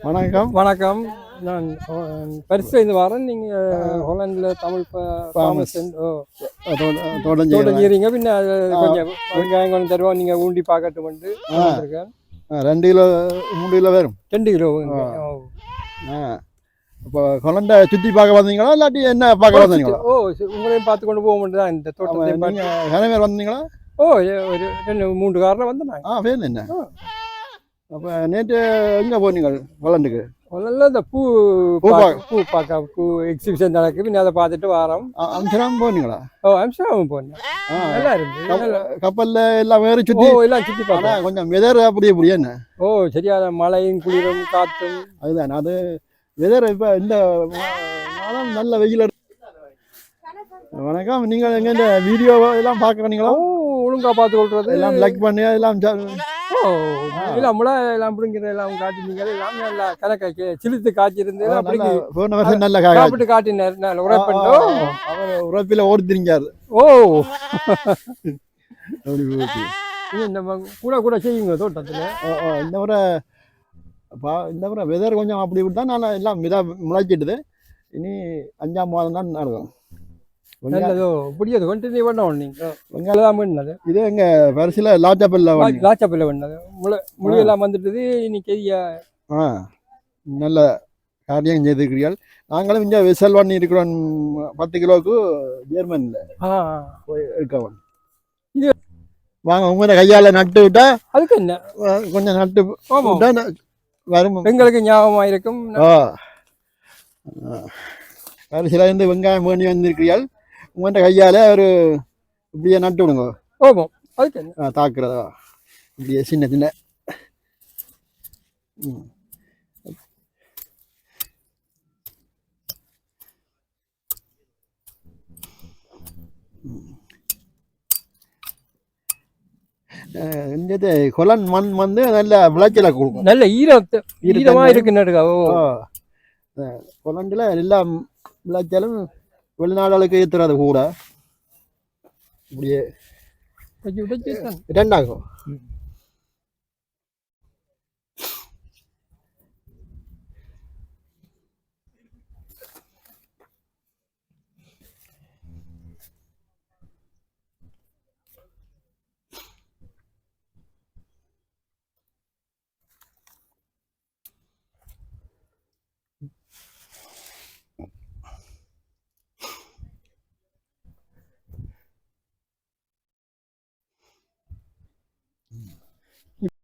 வணக்கம். வணக்கம். நான் பரிசு வரேன். நீங்கள் ஹாலண்டில் தமிழ் ஃபார்மஸ் தொடர்ந்து தொடங்கிடுறீங்க. பின்ன கொஞ்சம் வெங்காயம் கொஞ்சம் தருவோம். நீங்கள் ஊண்டி பார்க்கட்டுமெண்டு வந்திருக்கேன். 2 கிலோ 3 கிலோ வரும். 2 கிலோ. இப்போ கொலண்டை சுற்றி பார்க்க வந்தீங்களா இல்லாட்டி என்ன பார்க்க வந்தீங்களா? உங்களையும் பார்த்து கொண்டு போக முடியாது தான் இந்த தோட்டத்தை. நீங்கள் கனவேர் வந்தீங்களா? ஒரு 2-3 காரில் வந்து நாங்கள் வேணும் என்ன. அப்போ நேற்று எங்கே போனீங்க கொலண்டுக்கு? முதல்ல இந்த பூ பார்க்க பூ எக்ஸிபிஷன் நடக்குது. பின்ன அதை பார்த்துட்டு வரோம். அம்சராம் போனீங்களா? அம்சராம் போனேன். நல்லா இருந்து கப்பலில் எல்லாம் வேறு சுற்றி எல்லாம் சுற்றி பார்த்தேன். கொஞ்சம் வெதர் அப்படியே என்ன? சரியான மழையும் குளிரும் காற்றும். அதுதான் அது வெதர். இப்போ இந்த மாதம் நல்ல வெயில். வணக்கம். நீங்கள் எங்கே இந்த வீடியோ எல்லாம் பார்க்குறீங்களா? ஒழுங்காக பார்த்து கொள்வது எல்லாம் லைக் பண்ணி எல்லாம் எல்லாம் முளை எல்லாம் பிடிங்கிற எல்லாம் காட்டினீங்க. எல்லாம் நல்லா கணக்கு சிலித்து காய்ச்சிருந்து போன வருஷம் நல்ல சாப்பிட்டு காட்டினார். உரைப்பண்டோ அவர் உரைப்பில் ஓடி திரிஞ்சார். நம்ம கூட செய்யுங்க தோட்டத்தில். இந்த முறை வெதர் கொஞ்சம் அப்படி விட்டு தான் நல்லா எல்லாம் இதாக முளைச்சிட்டுது. இனி 5ஆம் மாதம் தான் நடக்கும். நல்லதோ புரியாது கண்டினியூ பண்ணோம். நீங்கள் வெங்காயம் தான் பண்ணது. இது எங்கள் பரிசில் லாச்சாப்பில் பண்ணது முழியெல்லாம் வந்துட்டுது. இன்னைக்கு நல்ல காரியம் செய்திருக்கிறீர்கள். நாங்களும் இங்கே விசல் பண்ணி இருக்கிறோம். 10 கிலோவுக்கு ஜெர்மனியில் போய் இருக்கவன். இது வாங்க உங்களை கையால் நட்டு விட்டா அதுக்கு என்ன கொஞ்சம் நட்டு விட்டா வரும். எங்களுக்கு ஞாபகமாக இருக்கும். பரிசில் இருந்து வெங்காயம் வேண்டி வந்திருக்கிறீர்கள். உங்கள்கிட்ட கையால் ஒரு இப்படியே நட்டு விடுங்க. அதுக்கு என்ன தாக்குறதா இப்படியே சின்ன சின்ன. இந்த கொலன் மண் வந்து நல்ல விளைச்சலை கொடுக்கும். நல்ல ஈரமா இருக்கு. கொலண்டில் எல்லாம் விளைச்சலும் வெளிநாடுகளுக்கு ஏற்றுறது கூட இப்படியே 2 ஆகும்.